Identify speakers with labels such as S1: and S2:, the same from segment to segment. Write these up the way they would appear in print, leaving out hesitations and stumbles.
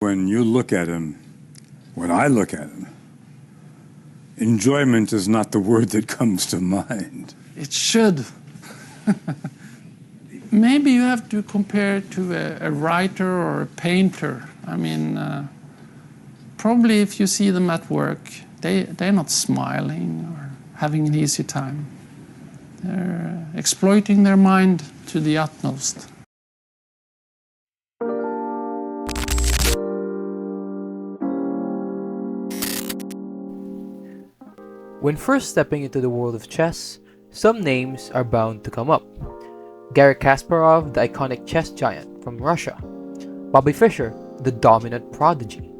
S1: When you look at him, when I look at him, enjoyment is not the word that comes to mind.
S2: It should. Maybe you have to compare it to a writer or a painter. I mean, probably if you see them at work, they're not smiling or having an easy time. They're exploiting their mind to the utmost.
S3: When first stepping into the world of chess, some names are bound to come up. Garry Kasparov, the iconic chess giant from Russia. Bobby Fischer, the dominant prodigy.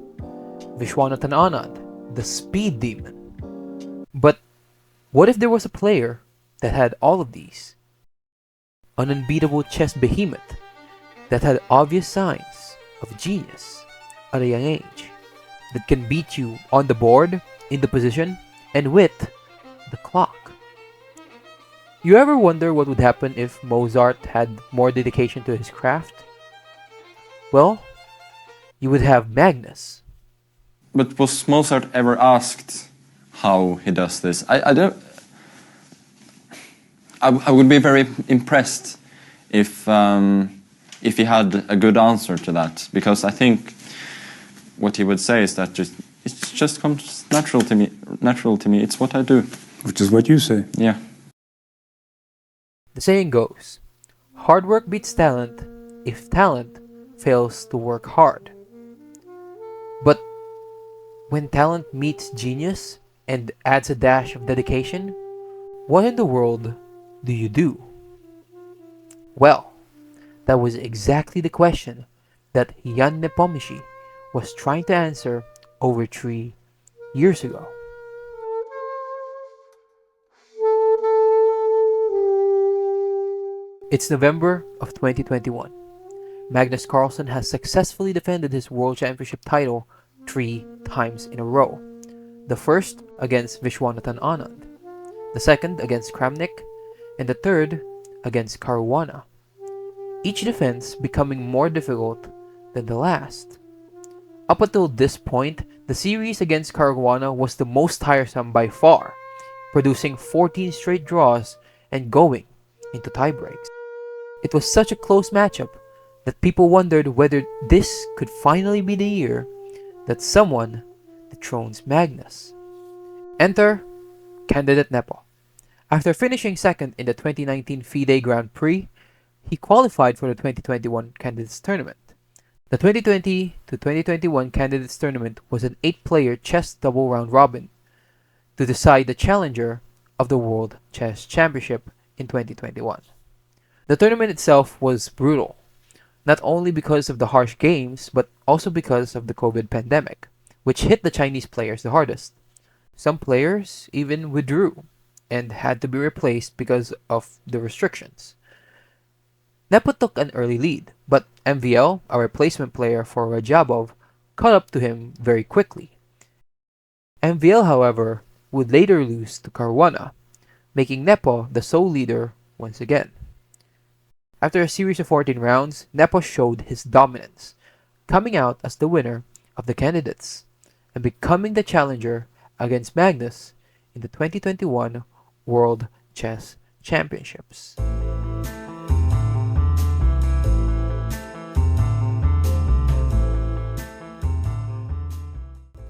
S3: Viswanathan Anand, the speed demon. But what if there was a player that had all of these? An unbeatable chess behemoth that had obvious signs of genius at a young age, that can beat you on the board, in the position, and with the clock. You ever wonder what would happen if Mozart had more dedication to his craft? Well, you would have Magnus.
S4: But was Mozart ever asked how he does this? I don't. I would be very impressed if he had a good answer to that, because I think what he would say is that it just comes natural to me. It's what I do.
S1: Which is what you say.
S4: Yeah.
S3: The saying goes, hard work beats talent if talent fails to work hard. But when talent meets genius and adds a dash of dedication, what in the world do you do? Well, that was exactly the question that Jan Nepomniachtchi was trying to answer over 3 years ago. It's November of 2021. Magnus Carlsen has successfully defended his World Championship title 3 times in a row. The first against Viswanathan Anand, the second against Kramnik, and the third against Caruana. Each defense becoming more difficult than the last. Up until this point, the series against Caruana was the most tiresome by far, producing 14 straight draws and going into tiebreaks. It was such a close matchup that people wondered whether this could finally be the year that someone dethrones Magnus. Enter candidate Nepo. After finishing second in the 2019 FIDE Grand Prix, he qualified for the 2021 Candidates Tournament. The 2020 to 2021 Candidates Tournament was an 8-player chess double round robin to decide the challenger of the World Chess Championship in 2021. The tournament itself was brutal, not only because of the harsh games, but also because of the COVID pandemic, which hit the Chinese players the hardest. Some players even withdrew and had to be replaced because of the restrictions. Nepo took an early lead, but MVL, a replacement player for Rajabov, caught up to him very quickly. MVL, however, would later lose to Caruana, making Nepo the sole leader once again. After a series of 14 rounds, Nepo showed his dominance, coming out as the winner of the candidates and becoming the challenger against Magnus in the 2021 World Chess Championships.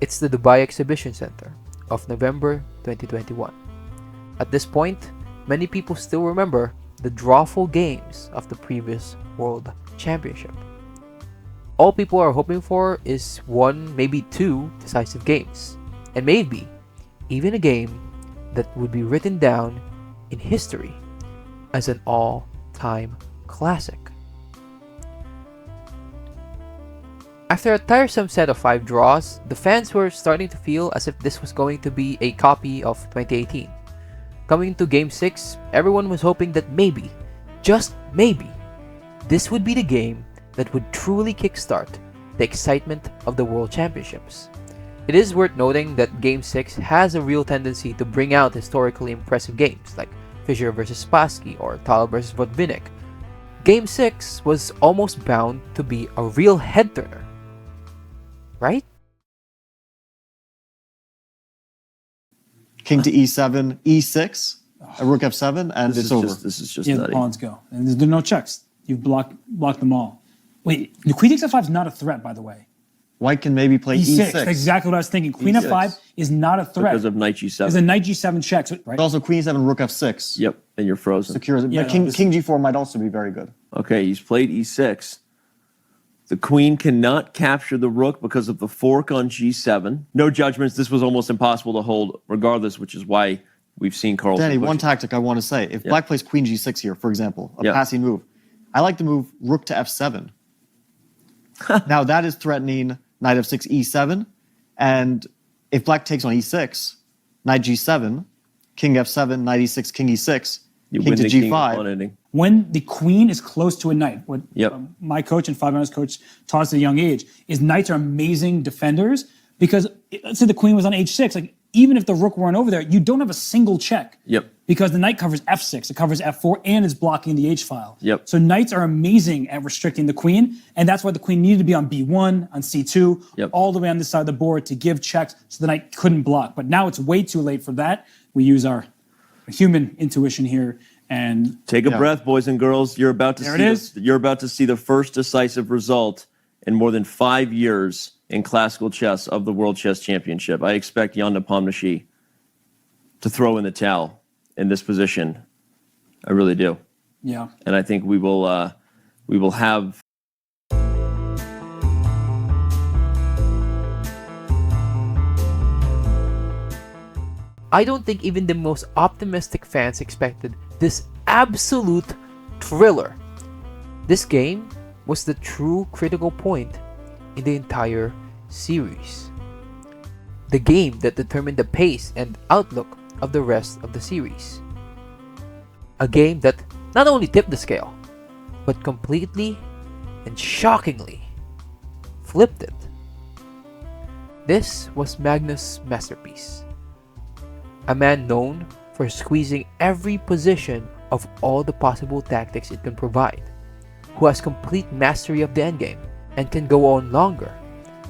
S3: It's the Dubai Exhibition Center of November 2021. At this point, many people still remember the drawful games of the previous World Championship. All people are hoping for is 1, maybe 2 decisive games, and maybe even a game that would be written down in history as an all-time classic. After a tiresome set of 5 draws, the fans were starting to feel as if this was going to be a copy of 2018. Coming to Game 6, everyone was hoping that maybe, just maybe, this would be the game that would truly kickstart the excitement of the World Championships. It is worth noting that Game 6 has a real tendency to bring out historically impressive games like Fischer vs Spassky or Tal vs Vodvinek. Game 6 was almost bound to be a real head-turner. right?
S5: King to e7, e6, a rook f7, and it's over.
S6: This is just
S7: Yeah, the
S6: nutty.
S7: pawns go. And there are no checks. You've blocked them all. Wait, the queen takes f5 is not a threat, by the way.
S5: White can maybe play
S7: E6.
S5: e6.
S7: That's exactly what I was thinking. Queen
S6: E6.
S7: f5 is not a threat.
S6: Because of knight g7.
S7: There's a knight g7 checks, right?
S5: But also queen e7, rook f6.
S6: Yep, and you're frozen.
S5: Secures it.
S7: Yeah,
S5: King,
S7: this-
S5: king g4 might also be very good.
S6: Okay, he's played e6. The queen cannot capture the rook because of the fork on g7. No judgments. This was almost impossible to hold regardless, which is why we've seen Carlsen
S5: Danny,
S6: push
S5: one
S6: it.
S5: tactic I want to say. If black plays queen g6 here, for example, a
S6: Yeah.
S5: passing move, I like to move rook to f7. Now that is threatening knight f6, e7. And if black takes on e6, knight g7, king f7, knight e6, king e6,
S6: You
S5: king
S6: win
S5: to
S6: the king
S5: g5.
S6: pawn ending.
S7: When the queen is close to a knight, what
S6: Yep.
S7: my coach and Fabiano's coach taught us at a young age is knights are amazing defenders because let's say the queen was on h6, like even if the rook weren't over there, you don't have a single check.
S6: Yep.
S7: Because the knight covers f6, it covers f4, and is blocking the h file.
S6: Yep.
S7: So knights are amazing at restricting the queen, and that's why the queen needed to be on b1, on c2,
S6: Yep.
S7: all the way on this side of the board to give checks so the knight couldn't block. But now it's way too late for that. We use our human intuition here and
S6: Take a breath, boys and girls. You're about to
S7: There
S6: see
S7: it is.
S6: you're about to see the first decisive result in more than 5 years in classical chess of the World Chess Championship. I expect Jan Nepomniachtchi to throw in the towel in this position. I really do.
S7: yeah.
S6: And I think we will have
S3: I don't think even the most optimistic fans expected this absolute thriller. This game was the true critical point in the entire series. The game that determined the pace and outlook of the rest of the series. A game that not only tipped the scale, but completely and shockingly flipped it. This was Magnus' masterpiece. A man known for squeezing every position of all the possible tactics it can provide, who has complete mastery of the endgame and can go on longer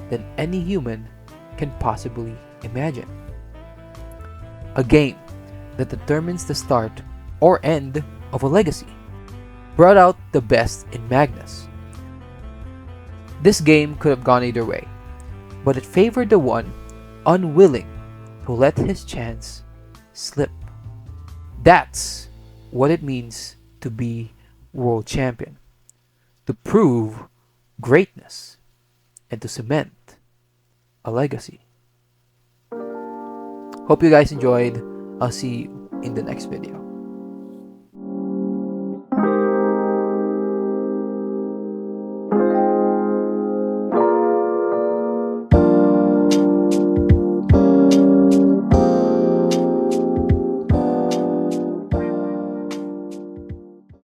S3: than any human can possibly imagine. A game that determines the start or end of a legacy, brought out the best in Magnus. This game could have gone either way, but it favored the one unwilling to let his chance slip. That's what it means to be world champion. To prove greatness and to cement a legacy. Hope you guys enjoyed. I'll see you in the next video.